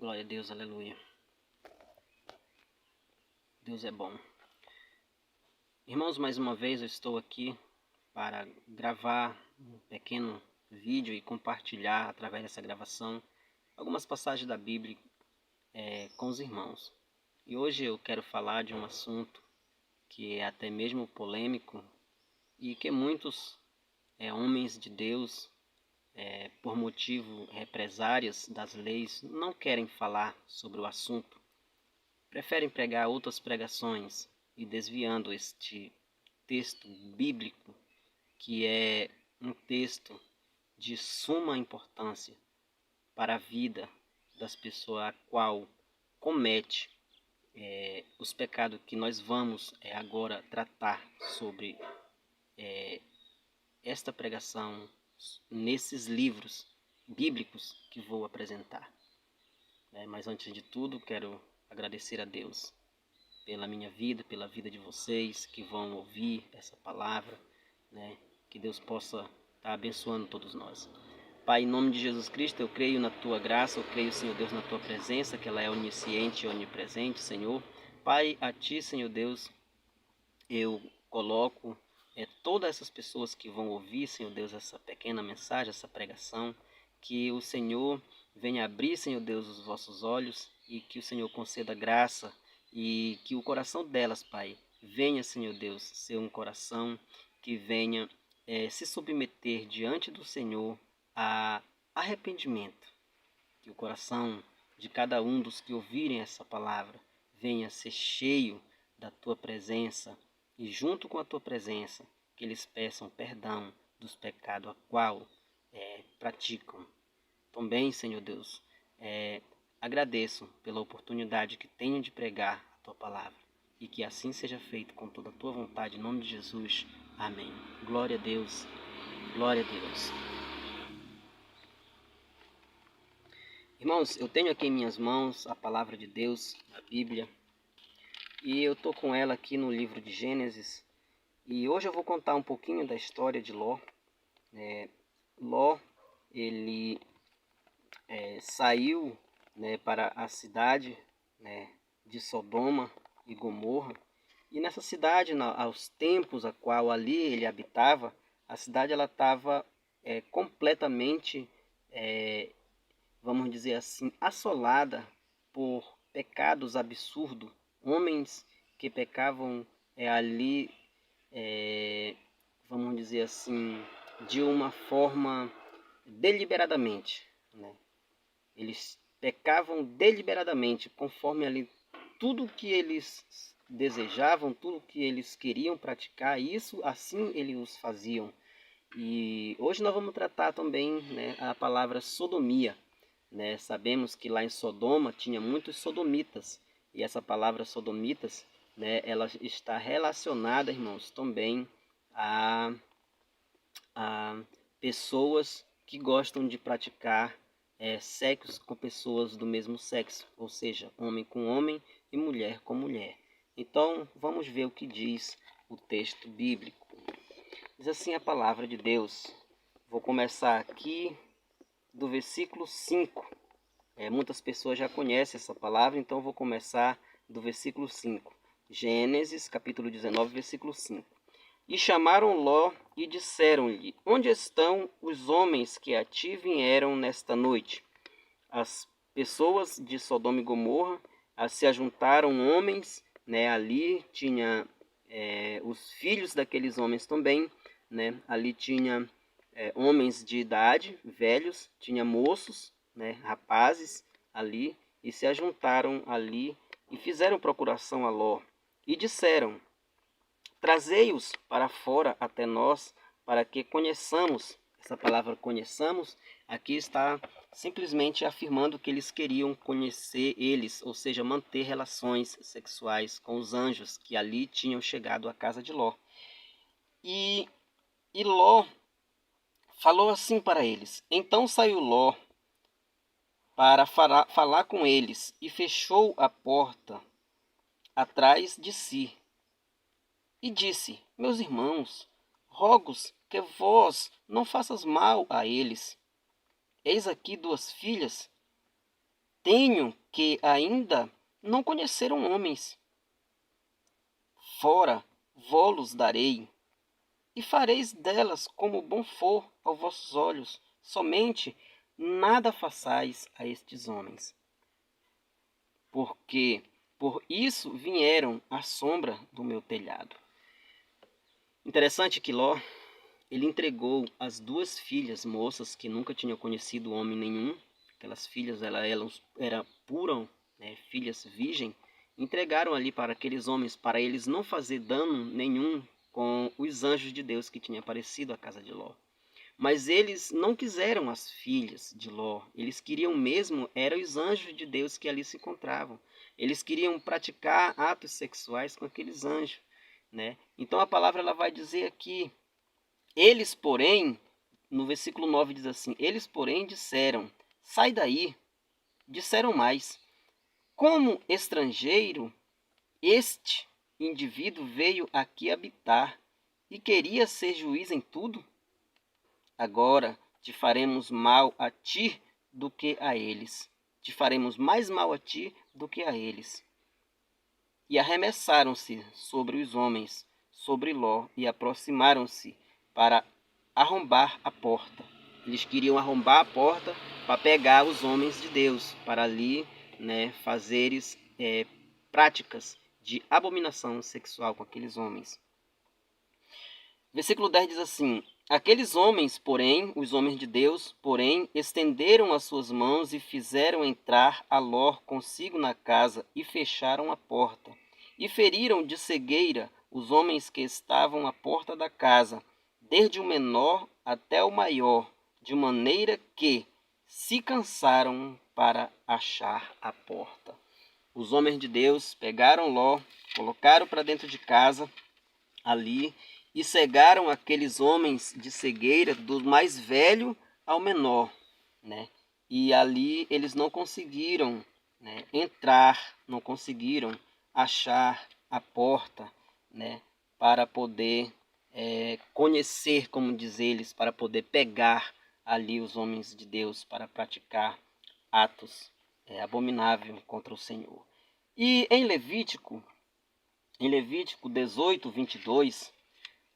Glória a Deus, aleluia. Deus é bom. Irmãos, mais uma vez eu estou aqui para gravar um pequeno vídeo e compartilhar através dessa gravação algumas passagens da Bíblia com os irmãos. E hoje eu quero falar de um assunto que é até mesmo polêmico e que muitos homens de Deus, por motivo represárias das leis, não querem falar sobre o assunto. Preferem pregar outras pregações e desviando este texto bíblico, que é um texto de suma importância para a vida das pessoas a qual comete os pecados que nós vamos agora tratar sobre esta pregação nesses livros bíblicos que vou apresentar. Mas antes de tudo, quero agradecer a Deus pela minha vida, pela vida de vocês que vão ouvir essa palavra, que Deus possa estar abençoando todos nós. Pai, em nome de Jesus Cristo, eu creio na Tua graça, eu creio, Senhor Deus, na Tua presença, que ela é onisciente e onipresente, Senhor. Pai, a Ti, Senhor Deus, eu coloco todas essas pessoas que vão ouvir, Senhor Deus, essa pequena mensagem, essa pregação, que o Senhor venha abrir, Senhor Deus, os vossos olhos e que o Senhor conceda graça e que o coração delas, Pai, venha, Senhor Deus, ser um coração que venha se submeter diante do Senhor a arrependimento. Que o coração de cada um dos que ouvirem essa palavra venha ser cheio da Tua presença e junto com a Tua presença que eles peçam perdão dos pecados a qual praticam. Também, Senhor Deus, agradeço pela oportunidade que tenho de pregar a Tua palavra e que assim seja feito com toda a Tua vontade, em nome de Jesus. Amém. Glória a Deus. Glória a Deus. Irmãos, eu tenho aqui em minhas mãos a palavra de Deus, a Bíblia, e eu estou com ela aqui no livro de Gênesis. E hoje eu vou contar um pouquinho da história de Ló. Ló, ele saiu para a cidade de Sodoma e Gomorra. E nessa cidade, aos tempos a qual ali ele habitava, a cidade ela estava completamente, vamos dizer assim, assolada por pecados absurdos. Homens que pecavam ali, vamos dizer assim, de uma forma deliberadamente. Eles pecavam deliberadamente, conforme ali tudo que eles desejavam, tudo que eles queriam praticar, isso assim eles os faziam. E hoje nós vamos tratar também a palavra sodomia. Sabemos que lá em Sodoma tinha muitos sodomitas, e essa palavra sodomitas, ela está relacionada, irmãos, também a pessoas que gostam de praticar sexo com pessoas do mesmo sexo, ou seja, homem com homem e mulher com mulher. Então, vamos ver o que diz o texto bíblico. Diz assim a palavra de Deus. Vou começar aqui do versículo 5. Muitas pessoas já conhecem essa palavra, então vou começar do versículo 5. Gênesis, capítulo 19, versículo 5. E chamaram Ló e disseram-lhe: Onde estão os homens que a ti vieram nesta noite? As pessoas de Sodoma e Gomorra se ajuntaram homens, ali tinha os filhos daqueles homens também, ali tinha homens de idade, velhos, tinha moços, rapazes ali, e se ajuntaram ali e fizeram procuração a Ló e disseram: Trazei-os para fora até nós, para que conheçamos. Essa palavra conheçamos, aqui está simplesmente afirmando que eles queriam conhecer eles, ou seja, manter relações sexuais com os anjos que ali tinham chegado à casa de Ló. E Ló falou assim para eles. Então saiu Ló para falar com eles e fechou a porta atrás de si. E disse: Meus irmãos, rogo-vos que vós não faças mal a eles. Eis aqui 2 filhas Tenho que ainda não conheceram homens. Fora vô-los darei, e fareis delas como bom for aos vossos olhos. Somente nada façais a estes homens, porque por isso vieram à sombra do meu telhado. Interessante que Ló, ele entregou as duas filhas moças que nunca tinham conhecido homem nenhum. Aquelas filhas, elas eram puras, né, filhas virgem. Entregaram ali para aqueles homens, para eles não fazer dano nenhum com os anjos de Deus que tinham aparecido à casa de Ló. Mas eles não quiseram as filhas de Ló. Eles queriam mesmo, eram os anjos de Deus que ali se encontravam. Eles queriam praticar atos sexuais com aqueles anjos, né? Então a palavra ela vai dizer aqui, eles, porém, no versículo 9 diz assim, eles, porém, disseram, sai daí. Disseram mais, como estrangeiro, este indivíduo veio aqui habitar e queria ser juiz em tudo? Agora te faremos mal a ti do que a eles. Te faremos mais mal a ti do que a eles. E arremessaram-se sobre os homens, sobre Ló, e aproximaram-se para arrombar a porta. Eles queriam arrombar a porta para pegar os homens de Deus, para ali, né, fazeres práticas de abominação sexual com aqueles homens. Versículo 10 diz assim, aqueles homens, porém, os homens de Deus, porém, estenderam as suas mãos e fizeram entrar a Ló consigo na casa e fecharam a porta. E feriram de cegueira os homens que estavam à porta da casa, desde o menor até o maior, de maneira que se cansaram para achar a porta. Os homens de Deus pegaram Ló, colocaram para dentro de casa, ali, e cegaram aqueles homens de cegueira, do mais velho ao menor, né? E ali eles não conseguiram, né, entrar, não conseguiram achar a porta, né, para poder conhecer, como diz eles, para poder pegar ali os homens de Deus para praticar atos abomináveis contra o Senhor. E em Levítico 18, 22,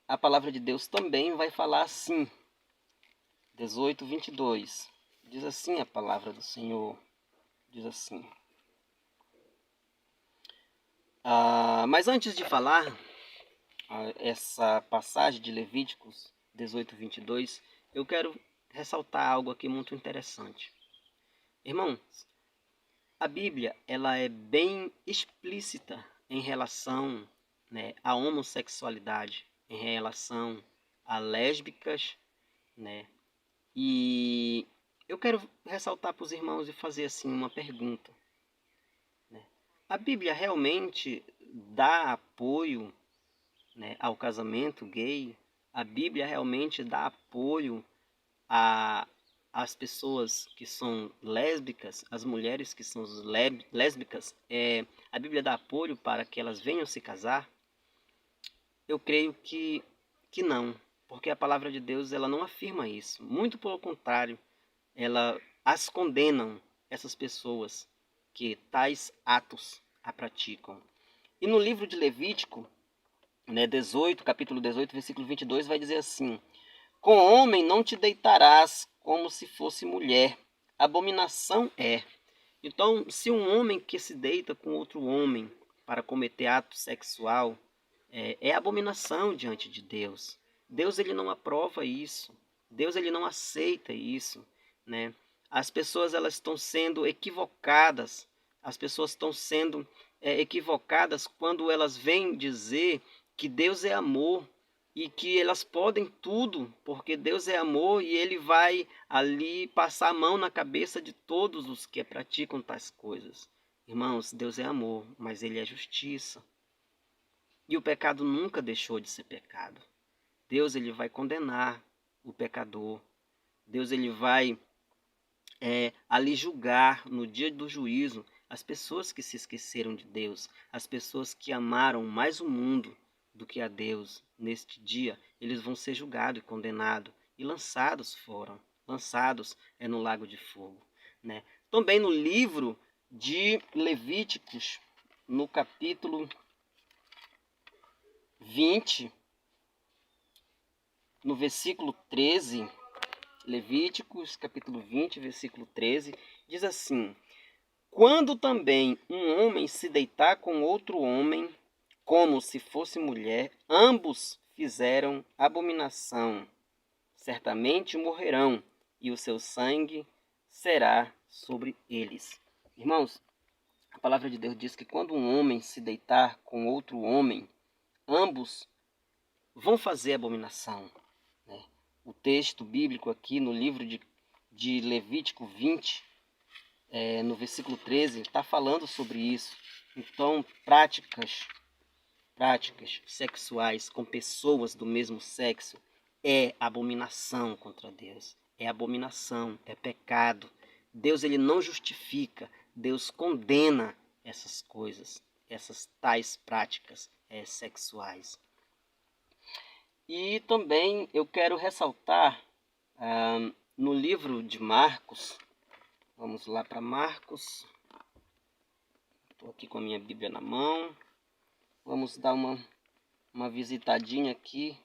a palavra de Deus também vai falar assim. 18, 22. Diz assim a palavra do Senhor. Diz assim. Mas antes de falar essa passagem de Levíticos 18, 22, eu quero ressaltar algo aqui muito interessante. Irmãos, a Bíblia ela é bem explícita em relação, né, à homossexualidade, em relação a lésbicas, né? E eu quero ressaltar para os irmãos e fazer assim uma pergunta, né? A Bíblia realmente dá apoio, né, ao casamento gay? A Bíblia realmente dá apoio às pessoas que são lésbicas, as mulheres que são lésbicas? A Bíblia dá apoio para que elas venham se casar? Eu creio que não, porque a palavra de Deus ela não afirma isso. Muito pelo contrário, ela as condenam, essas pessoas que tais atos a praticam. E no livro de Levítico, né, 18, capítulo 18, versículo 22, vai dizer assim, com homem não te deitarás como se fosse mulher, abominação é. Então, se um homem que se deita com outro homem para cometer ato sexual, é abominação diante de Deus. Deus ele não aprova isso. Deus ele não aceita isso, né? As pessoas elas estão sendo equivocadas. As pessoas estão sendo equivocadas quando elas vêm dizer que Deus é amor e que elas podem tudo, porque Deus é amor e ele vai ali passar a mão na cabeça de todos os que praticam tais coisas. Irmãos, Deus é amor, mas ele é justiça. E o pecado nunca deixou de ser pecado. Deus ele vai condenar o pecador. Deus ele vai ali julgar no dia do juízo as pessoas que se esqueceram de Deus, as pessoas que amaram mais o mundo do que a Deus. Neste dia eles vão ser julgados e condenados e lançados no lago de fogo. né? Também no livro de Levíticos, no capítulo 20, no versículo 13, Levíticos, capítulo 20, versículo 13, diz assim: quando também um homem se deitar com outro homem, como se fosse mulher, ambos fizeram abominação, certamente morrerão, e o seu sangue será sobre eles. Irmãos, a palavra de Deus diz que quando um homem se deitar com outro homem, ambos vão fazer abominação, né? O texto bíblico aqui no livro de Levítico 20, no versículo 13, está falando sobre isso. Então, práticas sexuais com pessoas do mesmo sexo é abominação contra Deus. É abominação, é pecado. Deus ele não justifica, Deus condena essas coisas, essas tais práticas sexuais. E também eu quero ressaltar no livro de Marcos, vamos lá para Marcos, estou aqui com a minha Bíblia na mão, vamos dar uma visitadinha aqui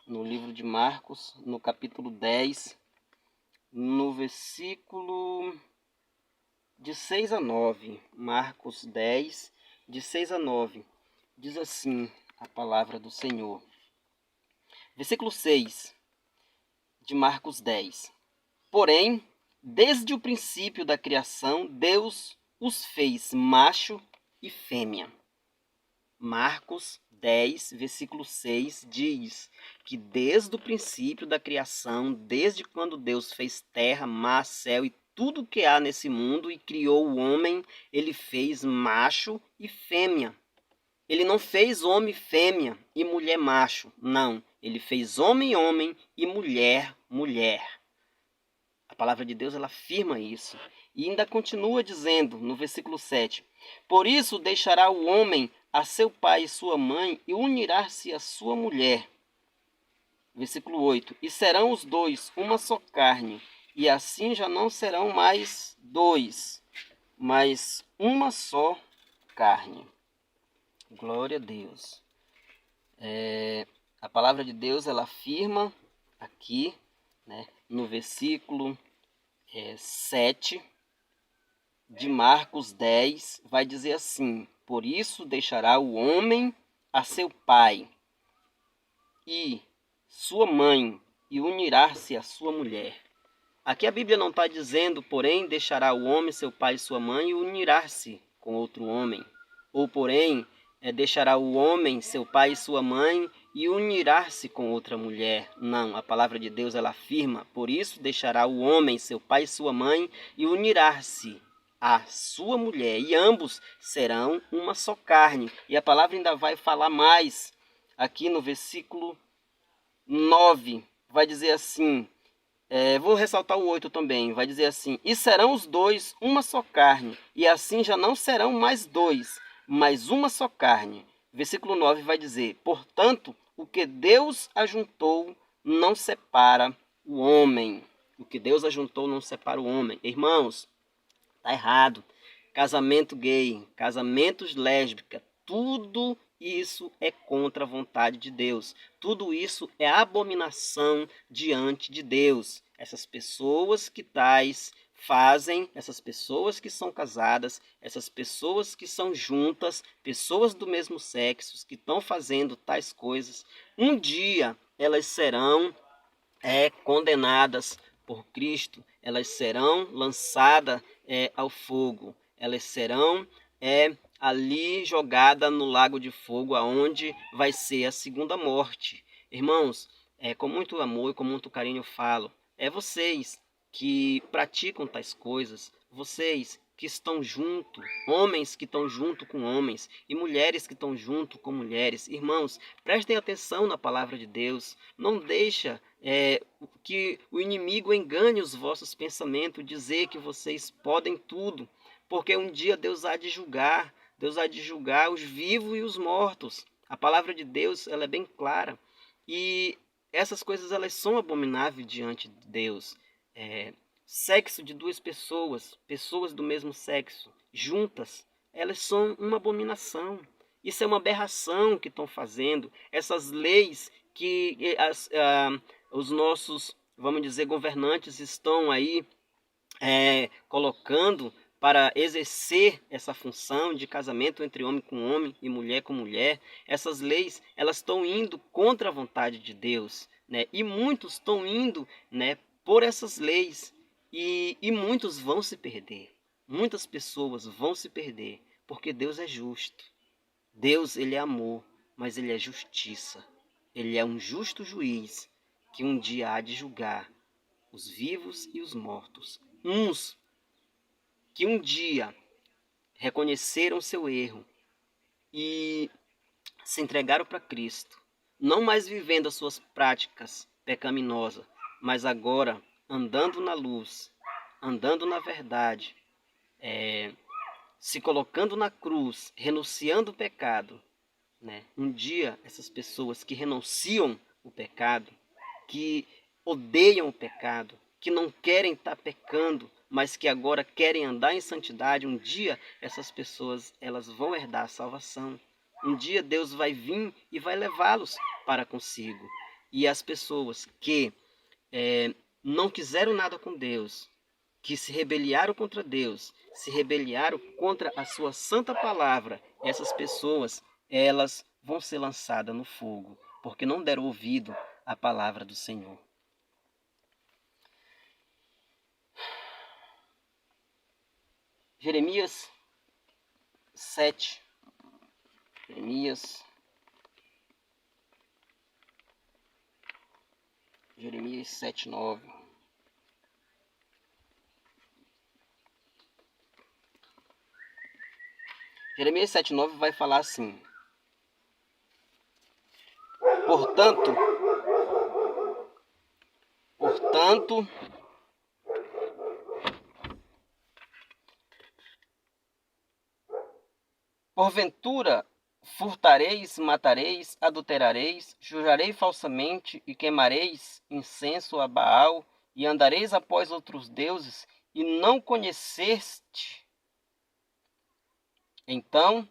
no livro de Marcos, no capítulo 10, no versículo de 6 a 9, Marcos 10, de 6 a 9, diz assim a palavra do Senhor. Versículo 6 de Marcos 10. Porém, desde o princípio da criação, Deus os fez macho e fêmea. Marcos 10, versículo 6 diz que desde o princípio da criação, desde quando Deus fez terra, mar, céu e tudo que há nesse mundo e criou o homem, ele fez macho e fêmea. Ele não fez homem fêmea e mulher macho, não. Ele fez homem homem e mulher mulher. A palavra de Deus ela afirma isso. E ainda continua dizendo no versículo 7: por isso deixará o homem a seu pai e sua mãe e unirá-se a sua mulher. Versículo 8: e serão os dois uma só carne, e assim já não serão mais dois, mas uma só carne. Glória a Deus. A palavra de Deus ela afirma aqui, né, no versículo 7 de Marcos 10, vai dizer assim: por isso deixará o homem a seu pai e sua mãe e unirá-se a sua mulher. Aqui a Bíblia não está dizendo, porém, deixará o homem seu pai e sua mãe e unirá-se com outro homem. Ou, porém, deixará o homem seu pai e sua mãe e unirá-se com outra mulher. Não, a palavra de Deus ela afirma: por isso deixará o homem seu pai e sua mãe e unirá-se a sua mulher, e ambos serão uma só carne. E a palavra ainda vai falar mais aqui no versículo 9, vai dizer assim, vou ressaltar o 8 também, vai dizer assim: e serão os dois uma só carne, e assim já não serão mais dois, mas uma só carne. Versículo 9 vai dizer: portanto, o que Deus ajuntou não separa o homem. O que Deus ajuntou não separa o homem. Irmãos, tá errado. Casamento gay, casamentos lésbicos, tudo isso é contra a vontade de Deus. Tudo isso é abominação diante de Deus. Essas pessoas que tais fazem, essas pessoas que são casadas, essas pessoas que são juntas, pessoas do mesmo sexo que estão fazendo tais coisas, um dia elas serão condenadas por Cristo, elas serão lançadas ao fogo, elas serão ali jogadas no lago de fogo, aonde vai ser a segunda morte. Irmãos, com muito amor e com muito carinho eu falo, vocês que praticam tais coisas, vocês que estão junto, homens que estão junto com homens e mulheres que estão junto com mulheres, irmãos, prestem atenção na palavra de Deus, não deixa que o inimigo engane os vossos pensamentos, dizer que vocês podem tudo, porque um dia Deus há de julgar os vivos e os mortos. A palavra de Deus ela é bem clara e essas coisas elas são abomináveis diante de Deus. sexo de duas pessoas, pessoas do mesmo sexo, juntas, elas são uma abominação. Isso é uma aberração que estão fazendo. Essas leis que os nossos, vamos dizer, governantes estão aí colocando para exercer essa função de casamento entre homem com homem e mulher com mulher. Essas leis, elas estão indo contra a vontade de Deus, né? E muitos estão indo, né, por essas leis, e muitos vão se perder. Muitas pessoas vão se perder, porque Deus é justo. Deus, ele é amor, mas ele é justiça. Ele é um justo juiz que um dia há de julgar os vivos e os mortos. Uns que um dia reconheceram seu erro e se entregaram para Cristo, não mais vivendo as suas práticas pecaminosas, mas agora andando na luz, andando na verdade, se colocando na cruz, renunciando o pecado, né? Um dia essas pessoas que renunciam o pecado, que odeiam o pecado, que não querem estar pecando, mas que agora querem andar em santidade, um dia essas pessoas elas vão herdar a salvação. Um dia Deus vai vir e vai levá-los para consigo. E as pessoas que não quiseram nada com Deus, que se rebeliaram contra Deus, se rebeliaram contra a sua santa palavra, essas pessoas, elas vão ser lançadas no fogo, porque não deram ouvido à palavra do Senhor. Jeremias 7. Jeremias 7:9. Jeremias 7:9 vai falar assim: Portanto, porventura furtareis, matareis, adulterareis, jurarei falsamente e queimareis incenso a Baal e andareis após outros deuses e não conheceste. Então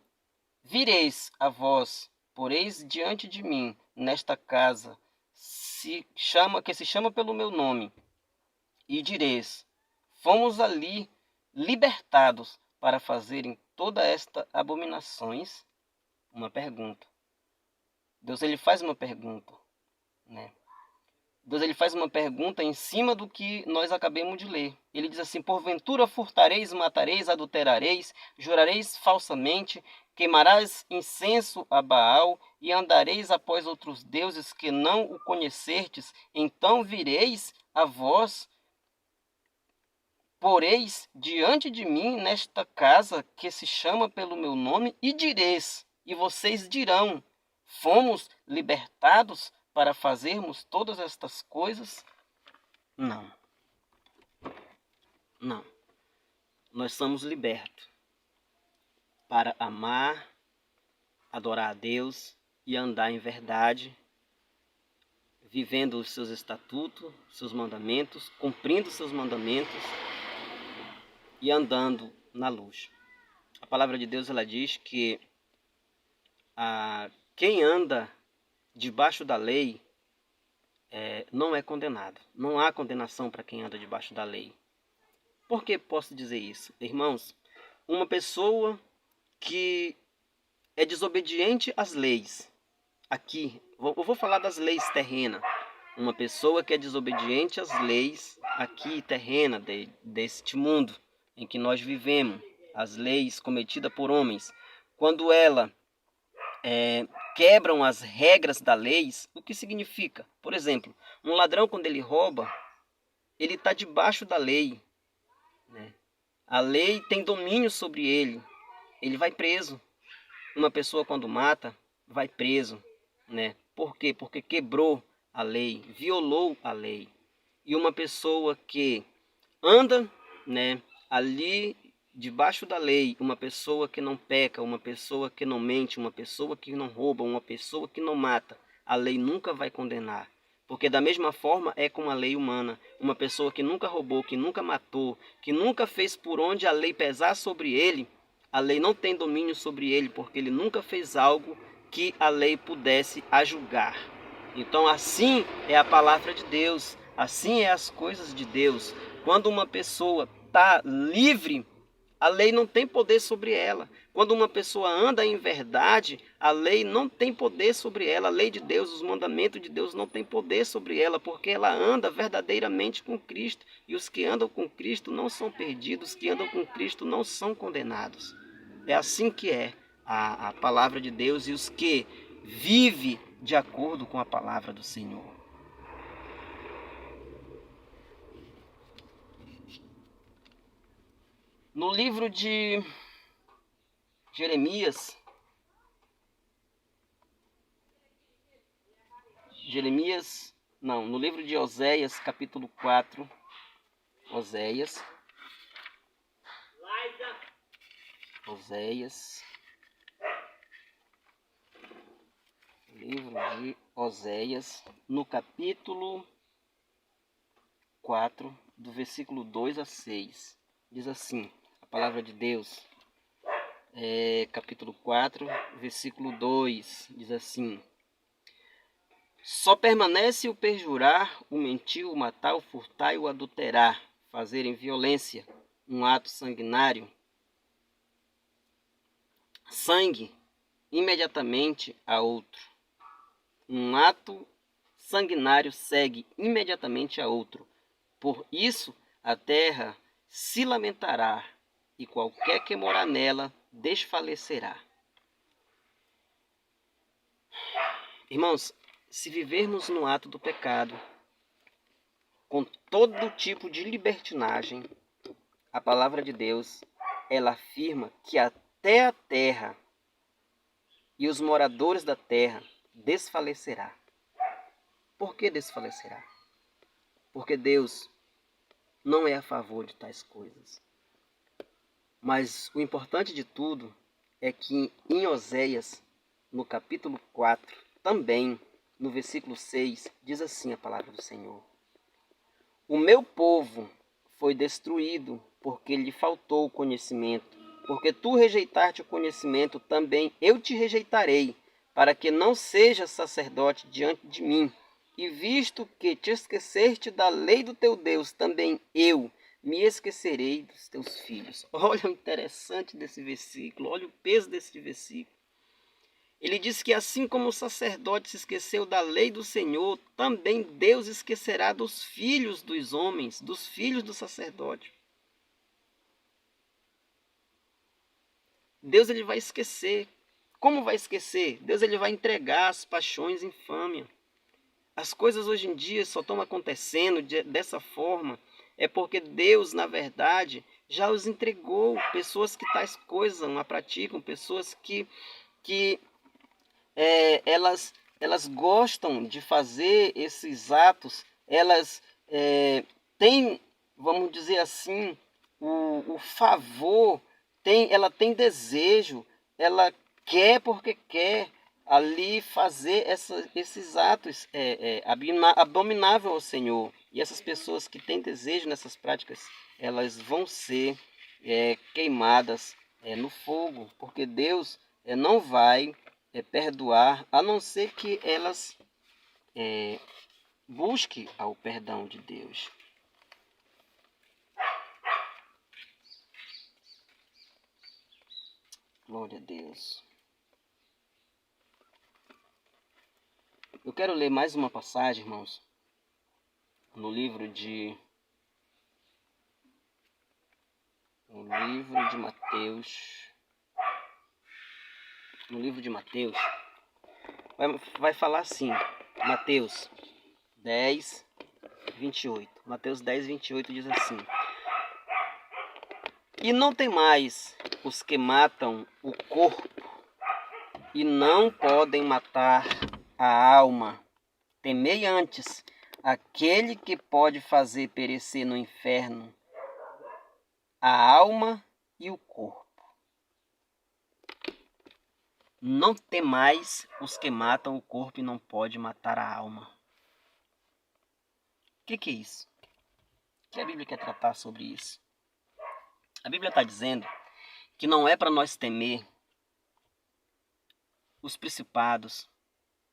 vireis a vós, poreis diante de mim nesta casa que se chama pelo meu nome, e direis: fomos ali libertados para fazerem toda esta abominações. Uma pergunta. Deus ele faz uma pergunta, né? Deus ele faz uma pergunta em cima do que nós acabamos de ler. Ele diz assim: porventura furtareis, matareis, adulterareis, jurareis falsamente, queimarás incenso a Baal e andareis após outros deuses que não o conhecertes, então vireis a vós, poreis diante de mim nesta casa que se chama pelo meu nome e direis, e vocês dirão: fomos libertados para fazermos todas estas coisas? Não. Não. Nós somos libertos para amar, adorar a Deus e andar em verdade, vivendo os seus estatutos, seus mandamentos, cumprindo os seus mandamentos e andando na luz. A palavra de Deus ela diz que quem anda debaixo da lei não é condenado. Não há condenação para quem anda debaixo da lei. Por que posso dizer isso? Irmãos, uma pessoa que é desobediente às leis, aqui, eu vou falar das leis terrenas. Uma pessoa que é desobediente às leis aqui terrenas deste mundo em que nós vivemos, as leis cometidas por homens, quando ela quebram as regras da lei, o que significa? Por exemplo, um ladrão quando ele rouba, ele está debaixo da lei, né? A lei tem domínio sobre ele vai preso. Uma pessoa quando mata, vai preso, né? Por quê? Porque quebrou a lei, violou a lei. E uma pessoa que anda, né, ali debaixo da lei, uma pessoa que não peca, uma pessoa que não mente, uma pessoa que não rouba, uma pessoa que não mata, a lei nunca vai condenar, Porque da mesma forma é com a lei humana. Uma pessoa que nunca roubou, que nunca matou, que nunca fez por onde a lei pesar sobre ele, a lei não tem domínio sobre ele, porque ele nunca fez algo que a lei pudesse a julgar. Então assim é a palavra de Deus, assim é as coisas de Deus. Quando uma pessoa está livre, a lei não tem poder sobre ela. Quando uma pessoa anda em verdade, a lei não tem poder sobre ela. A lei de Deus, os mandamentos de Deus não tem poder sobre ela, porque ela anda verdadeiramente com Cristo. E os que andam com Cristo não são perdidos, os que andam com Cristo não são condenados. É assim que é a palavra de Deus e os que vivem de acordo com a palavra do Senhor. No livro de no livro de Oséias, capítulo 4, Oséias, livro de Oséias, no capítulo 4, do versículo 2 a 6, diz assim, a palavra de Deus, capítulo 4, versículo 2, diz assim: só permanece o perjurar, o mentir, o matar, o furtar e o adulterar, fazerem violência, um ato sanguinário. Sangue imediatamente a outro. Um ato sanguinário segue imediatamente a outro. Por isso a terra se lamentará, e qualquer que morar nela desfalecerá. Irmãos, se vivermos no ato do pecado, com todo tipo de libertinagem, a palavra de Deus, ela afirma que até a terra e os moradores da terra desfalecerá. Por que desfalecerá? Porque Deus não é a favor de tais coisas. Mas o importante de tudo é que em Oséias, no capítulo 4, também no versículo 6, diz assim a palavra do Senhor: o meu povo foi destruído porque lhe faltou o conhecimento. Porque tu rejeitaste o conhecimento, também eu te rejeitarei, para que não sejas sacerdote diante de mim. E visto que te esqueceste da lei do teu Deus, também eu me esquecerei dos teus filhos. Olha o interessante desse versículo, olha o peso desse versículo. Ele diz que assim como o sacerdote se esqueceu da lei do Senhor, também Deus esquecerá dos filhos dos homens, dos filhos do sacerdote. Deus ele vai esquecer. Como vai esquecer? Deus ele vai entregar as paixões infâmia. As coisas hoje em dia só estão acontecendo dessa forma, é porque Deus, na verdade, já os entregou. Pessoas que tais coisas não a praticam, pessoas que elas gostam de fazer esses atos, elas têm, vamos dizer assim, o favor, ela tem desejo, ela quer porque quer ali fazer esses atos abominável ao Senhor. E essas pessoas que têm desejo nessas práticas, elas vão ser queimadas no fogo, porque Deus não vai perdoar, a não ser que elas busquem ao perdão de Deus. Glória a Deus. Eu quero ler mais uma passagem, irmãos, no livro de Mateus. No livro de Mateus, vai falar assim, Mateus 10, 28. Mateus 10, 28 diz assim: e não tem mais os que matam o corpo e não podem matar a alma. Temei antes aquele que pode fazer perecer no inferno a alma e o corpo. Não temais os que matam o corpo e não pode matar a alma. O que é isso? O que a Bíblia quer tratar sobre isso? A Bíblia está dizendo que não é para nós temer os principados,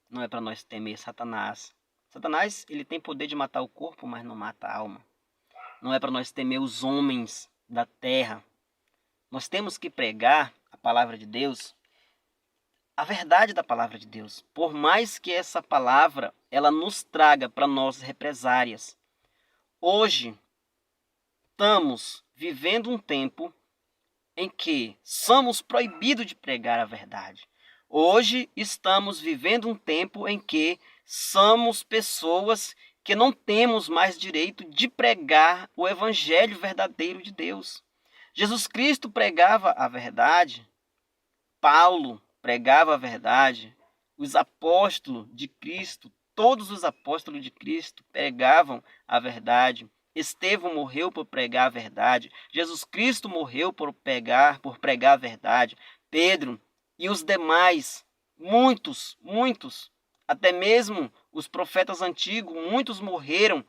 não é para nós temer Satanás. Satanás, ele tem poder de matar o corpo, mas não mata a alma. Não é para nós temer os homens da terra. Nós temos que pregar a palavra de Deus, a verdade da palavra de Deus. Por mais que essa palavra ela nos traga para nós represárias. Hoje estamos vivendo um tempo em que somos proibidos de pregar a verdade. Hoje estamos vivendo um tempo em que somos pessoas que não temos mais direito de pregar o evangelho verdadeiro de Deus. Jesus Cristo pregava a verdade, Paulo pregava a verdade, os apóstolos de Cristo, todos os apóstolos de Cristo pregavam a verdade. Estevão morreu por pregar a verdade. Jesus Cristo morreu por pregar a verdade. Pedro e os demais, muitos, até mesmo os profetas antigos, muitos morreram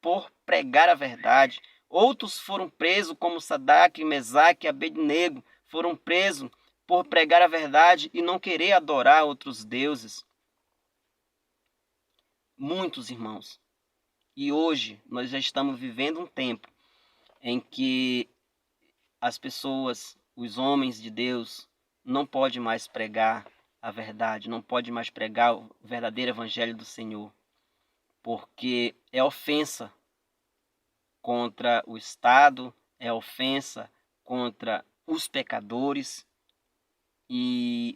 por pregar a verdade. Outros foram presos, como Sadraque, Mesaque e Abednego, foram presos por pregar a verdade e não querer adorar outros deuses. Muitos irmãos. E hoje nós já estamos vivendo um tempo em que as pessoas, os homens de Deus, não podem mais pregar a verdade, não podem mais pregar o verdadeiro evangelho do Senhor, porque é ofensa contra o Estado, é ofensa contra os pecadores,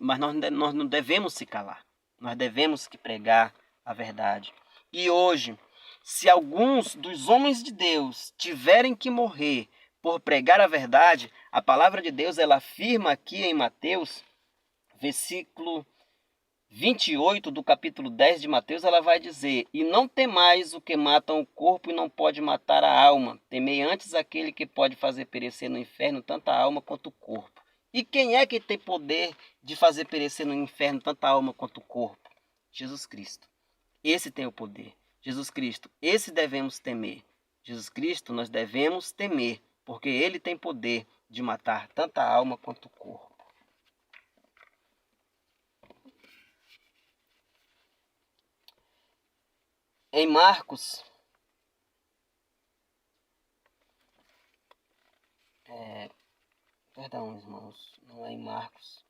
mas nós não devemos se calar, nós devemos que pregar a verdade. E hoje, se alguns dos homens de Deus tiverem que morrer por pregar a verdade, a palavra de Deus ela afirma aqui em Mateus, versículo 28 do capítulo 10 de Mateus, ela vai dizer: e não temais o que matam o corpo e não pode matar a alma, temei antes aquele que pode fazer perecer no inferno tanto a alma quanto o corpo. E quem é que tem poder de fazer perecer no inferno tanto a alma quanto o corpo? Jesus Cristo. Esse tem o poder. Jesus Cristo, esse devemos temer. Jesus Cristo nós devemos temer, porque ele tem poder de matar tanto a alma quanto o corpo. Em Marcos, perdão, irmãos, não é em Marcos.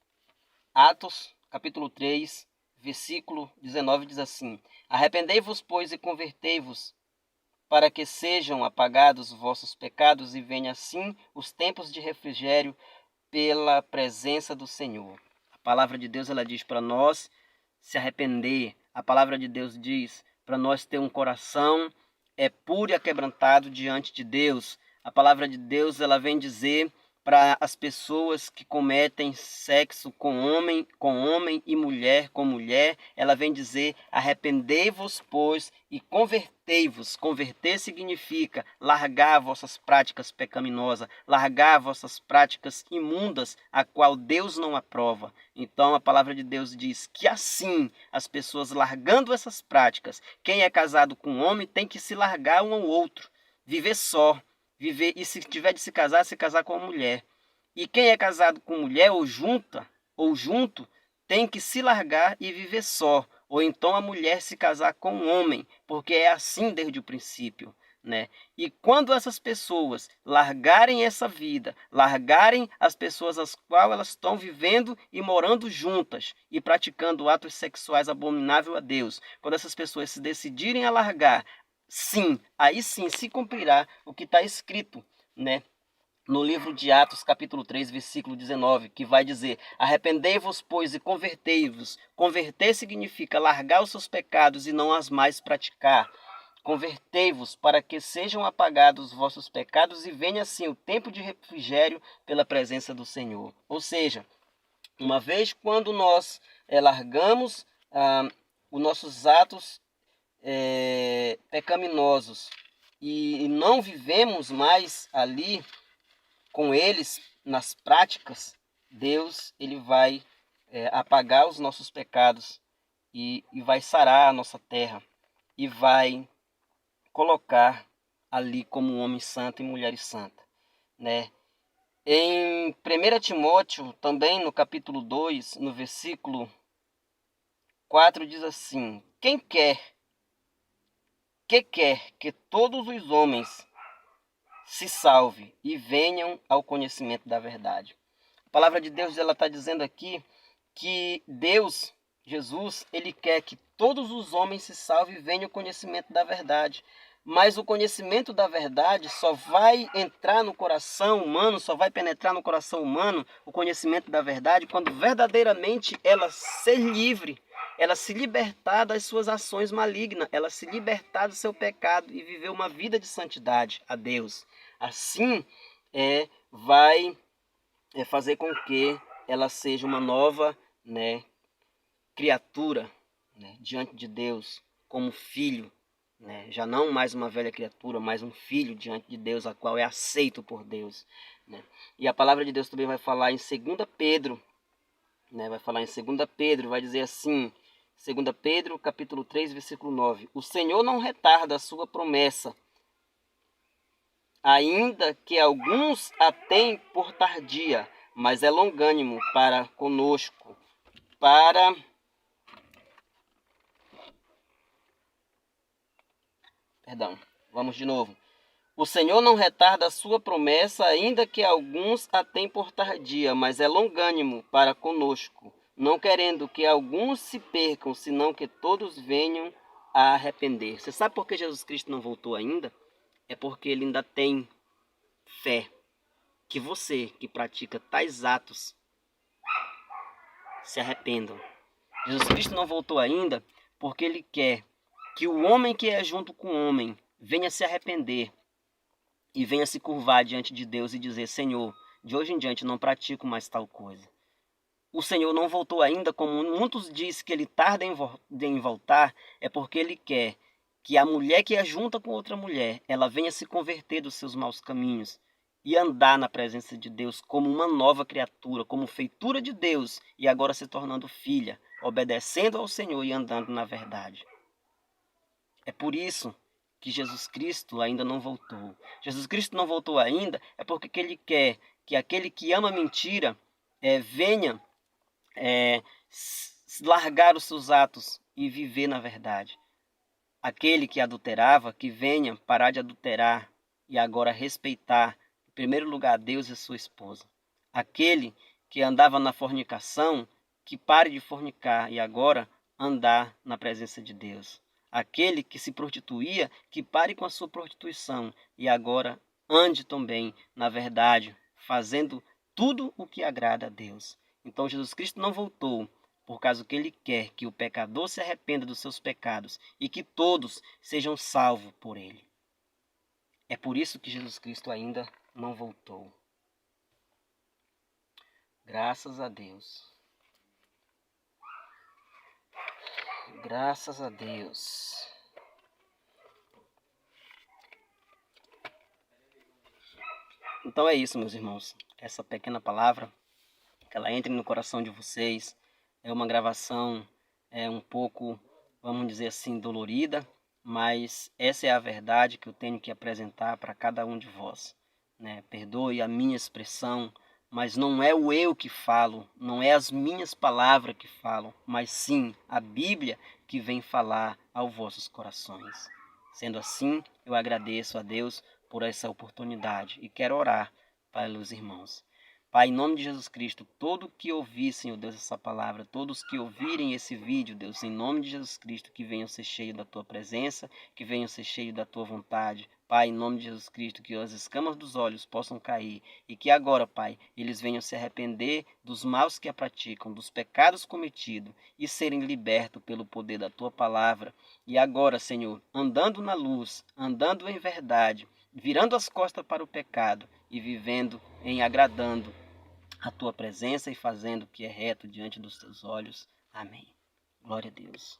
Atos, capítulo 3, versículo 19 diz assim: arrependei-vos, pois, e convertei-vos, para que sejam apagados os vossos pecados e venham assim os tempos de refrigério pela presença do Senhor. A palavra de Deus ela diz para nós se arrepender. A palavra de Deus diz para nós ter um coração puro e aquebrantado diante de Deus. A palavra de Deus ela vem dizer para as pessoas que cometem sexo com homem e mulher com mulher, ela vem dizer: arrependei-vos, pois, e convertei-vos. Converter significa largar vossas práticas pecaminosas, largar vossas práticas imundas, a qual Deus não aprova. Então a palavra de Deus diz que assim, as pessoas largando essas práticas, quem é casado com um homem tem que se largar um ao outro, viver só. Viver, e se tiver de se casar com uma mulher. E quem é casado com mulher ou junto, tem que se largar e viver só. Ou então a mulher se casar com um homem, porque é assim desde o princípio, né? E quando essas pessoas largarem essa vida, largarem as pessoas as quais elas estão vivendo e morando juntas e praticando atos sexuais abomináveis a Deus, quando essas pessoas se decidirem a largar, sim, aí sim se cumprirá o que está escrito, né? No livro de Atos, capítulo 3, versículo 19, que vai dizer: arrependei-vos, pois, e convertei-vos. Converter significa largar os seus pecados e não as mais praticar. Convertei-vos para que sejam apagados os vossos pecados e venha assim o tempo de refrigério pela presença do Senhor. Ou seja, uma vez quando nós largamos os nossos atos pecaminosos e não vivemos mais ali com eles nas práticas, Deus ele vai apagar os nossos pecados e vai sarar a nossa terra e vai colocar ali como homem santo e mulher santa, né? Em 1 Timóteo, também no capítulo 2, no versículo 4, diz assim: que quer que todos os homens se salvem e venham ao conhecimento da verdade. A palavra de Deus, ela está dizendo aqui que Deus, Jesus, ele quer que todos os homens se salvem e venham ao conhecimento da verdade. Mas o conhecimento da verdade só vai entrar no coração humano, só vai penetrar no coração humano, o conhecimento da verdade, quando verdadeiramente ela ser livre, ela se libertar das suas ações malignas, ela se libertar do seu pecado e viver uma vida de santidade a Deus. Assim, vai fazer com que ela seja uma nova, né, criatura, né, diante de Deus, como filho, né, já não mais uma velha criatura, mas um filho diante de Deus, a qual é aceito por Deus, né. E a palavra de Deus também vai falar em 2 Pedro, né, vai dizer assim, 2 Pedro, capítulo 3, versículo 9: o Senhor não retarda a sua promessa, ainda que alguns a tenham por tardia, mas é longânimo para conosco, vamos de novo. O Senhor não retarda a sua promessa, ainda que alguns a tenham por tardia, mas é longânimo para conosco, não querendo que alguns se percam, senão que todos venham a arrepender. Você sabe por que Jesus Cristo não voltou ainda? É porque ele ainda tem fé que você que pratica tais atos se arrependam. Jesus Cristo não voltou ainda porque ele quer que o homem que é junto com o homem venha se arrepender e venha se curvar diante de Deus e dizer: Senhor, de hoje em diante não pratico mais tal coisa. O Senhor não voltou ainda, como muitos dizem que ele tarda em voltar, é porque ele quer que a mulher que é junta com outra mulher, ela venha se converter dos seus maus caminhos e andar na presença de Deus como uma nova criatura, como feitura de Deus, e agora se tornando filha, obedecendo ao Senhor e andando na verdade. É por isso que Jesus Cristo ainda não voltou. Jesus Cristo não voltou ainda é porque ele quer que aquele que ama mentira venha largar os seus atos e viver na verdade. Aquele que adulterava, que venha parar de adulterar e agora respeitar, em primeiro lugar, Deus e sua esposa. Aquele que andava na fornicação, que pare de fornicar e agora andar na presença de Deus. Aquele que se prostituía, que pare com a sua prostituição e agora ande também na verdade, fazendo tudo o que agrada a Deus. Então Jesus Cristo não voltou por causa que ele quer que o pecador se arrependa dos seus pecados e que todos sejam salvos por ele. É por isso que Jesus Cristo ainda não voltou. Graças a Deus. Graças a Deus. Então é isso, meus irmãos. Essa pequena palavra, que ela entre no coração de vocês, é uma gravação um pouco, vamos dizer assim, dolorida, mas essa é a verdade que eu tenho que apresentar para cada um de vós, né? Perdoe a minha expressão, mas não é o eu que falo, não é as minhas palavras que falam, mas sim a Bíblia que vem falar aos vossos corações. Sendo assim, eu agradeço a Deus por essa oportunidade e quero orar para os irmãos. Pai, em nome de Jesus Cristo, todo que ouvir, Senhor Deus, essa palavra, todos que ouvirem esse vídeo, Deus, em nome de Jesus Cristo, que venham ser cheios da Tua presença, que venham ser cheios da Tua vontade. Pai, em nome de Jesus Cristo, que as escamas dos olhos possam cair e que agora, Pai, eles venham se arrepender dos maus que a praticam, dos pecados cometidos e serem libertos pelo poder da Tua palavra. E agora, Senhor, andando na luz, andando em verdade, virando as costas para o pecado e vivendo em agradando a Tua presença e fazendo o que é reto diante dos Teus olhos. Amém. Glória a Deus.